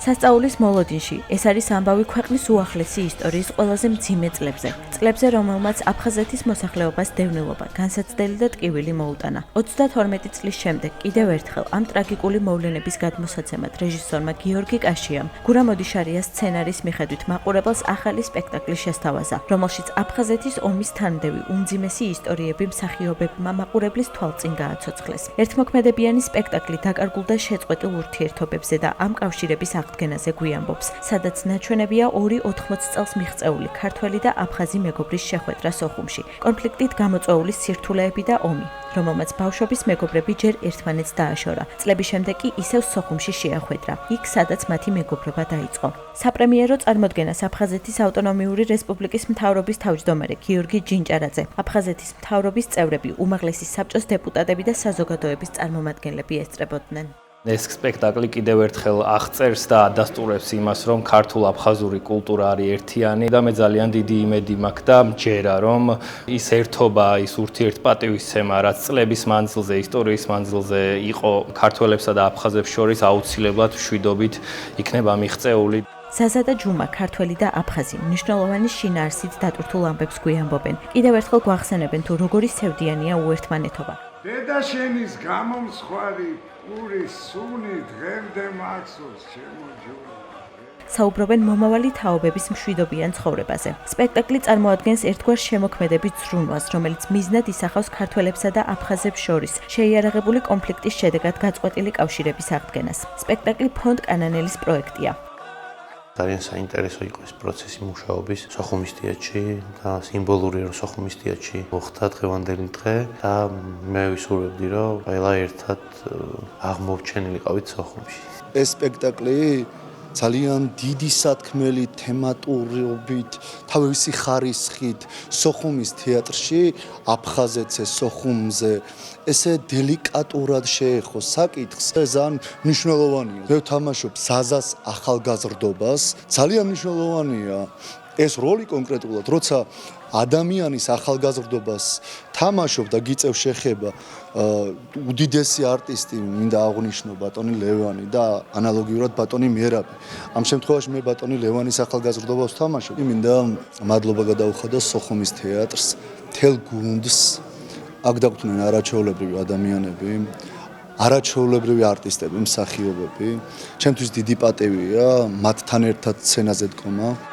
სასწაულის მოლოდინში ეს არის ამბავი ქვეყნის უახლესი ისტორიის ყველაზე მძიმე წლებზე, რომელმაც აფხაზეთის მოსახლეობას დევნილობა, განსაცდელი და ტკივილი მოუტანა. 32 წლის შემდეგ კიდევ ერთხელ ამ ტრაგიკული მოვლენების გადმოსაცემად რეჟისორმა გიორგი კაშიამ გურამ ოდიშარიას სცენარის მიხედვით მაყურებელს ახალი სპექტაკლი შესთავაზა, რომელშიც აფხაზეთის ომის თანმდევი უმძიმესი ისტორიები მსახიობებმა მაყურებლის თვალწინ გააცოცხლეს. ერთმოქმედებიანი სპექტაკლი დაკარგულ და შეწყვეტილ ურთიერთობებზე და ამ კავშირების აღდგენაზე გვიამბობს, სადაც ნაჩვენებია 2-80 წელს მიღწეული ქართველი და აფხაზი მეგობრის შეხვედრა სოხუმში, კონფლიქტით გამოწვეული სირთულეები და ომი, რომელმაც ბავშვობის მეგობრები ჯერ ერთმანეთს დააშორა. წლების შემდეგ კი ისევ სოხუმში შეახვედრა, იქ სადაც მათი მეგობრობა დაიწყო. საპრემიერო წარმოდგენას აფხაზეთის ავტონომიური რესპუბლიკის მთავრობის თავმჯდომარე გიორგი ჯინჭარაძე, აფხაზეთის მთავრობის წევრები, უმაღლესი საბჭოს დეპუტატები და საზოგადოების წარმომადგენლები ესწრებოდნენ. ეს სპექტაკლი კიდევ ერთხელ აღწერს და ადასტურებს იმას, რომ ქართულ-აფხაზური კულტურა არის ერთიანი და მე ძალიან დიდი იმედი მაქვს და მჯერა, რომ ის ერთობა, ის ურთიერთპატივისცემა, რაც წლების მანძილზე, ისტორიის მანძილზე იყო ქართველებსა და აფხაზებს შორის, აუცილებლად მშვიდობით იქნება მიღწეული. ზაზა და ჯუმა, ქართველი და აფხაზი, მნიშვნელოვანი შინაარსით დატვირთულ ამბებს გვიამბობენ. კიდევ ერთხელ გვახსენებენ თუ როგორი სევდიანია უერთმანეთობა. დედა შენის გამომსხვარი პურის სუნი დღემდე მახსოვს ჩემო ჯური. საუბრობენ მომავალი თაობების მშვიდობიან ცხოვრებაზე. სპექტაკლი წარმოადგენს ერთგვარ შემოქმედების ზრუნვას, რომელიც მიზნად ისახავს ქართველებსა და აფხაზებს შორის შეიარაღებული კონფლიქტის შედეგად გაწყვეტილი კავშირების აღდგენას. სპექტაკლი ფონდ კანანელის პროექტია. ძალიან საინტერესო იყო ეს პროცესი მუშაობის სოხუმის თეატრში და სიმბოლური რომ სოხუმის თეატრში მოხდა დღევანდელი დღე და მე ვისურვებდი რომ ყველა ერთად აღმოჩენილიყავით სოხუმში. ეს სპექტაკლი ძალიან დიდი სათქმელი თემატურობით, თავისი ხარისხით სოხუმის თეატრში აფხაზეთზე, სოხუმზე ესე დელიკატურად შეეხო საკითხს. ძალიან მნიშვნელოვანია. მე ვთამაშობ ზაზას ახალგაზრდობას. ძალიან მნიშვნელოვანია ეს როლი კონკრეტულად, როცა ადამიანის ახალგაზრდობას თამაშობ და გიწევ შეხება უდიდესი არტისტი მინდა აღვნიშნო ბატონი ლევანი და ანალოგიურად ბატონი მიერაბი. ამ შემთხვევაში მე ბატონი ლევანის ახალგაზრდობას ვთამაშობ. მინდა მადლობა გადაუხადო სოხუმის თეატრს, მთელ გუნდს. აქ დაგვწნენ არაჩვეულებრივი ადამიანები, არაჩვეულებრივი არტისტები, მსახიობები. ჩემთვის დიდი პატივია მათთან ერთად სცენაზე დგომა.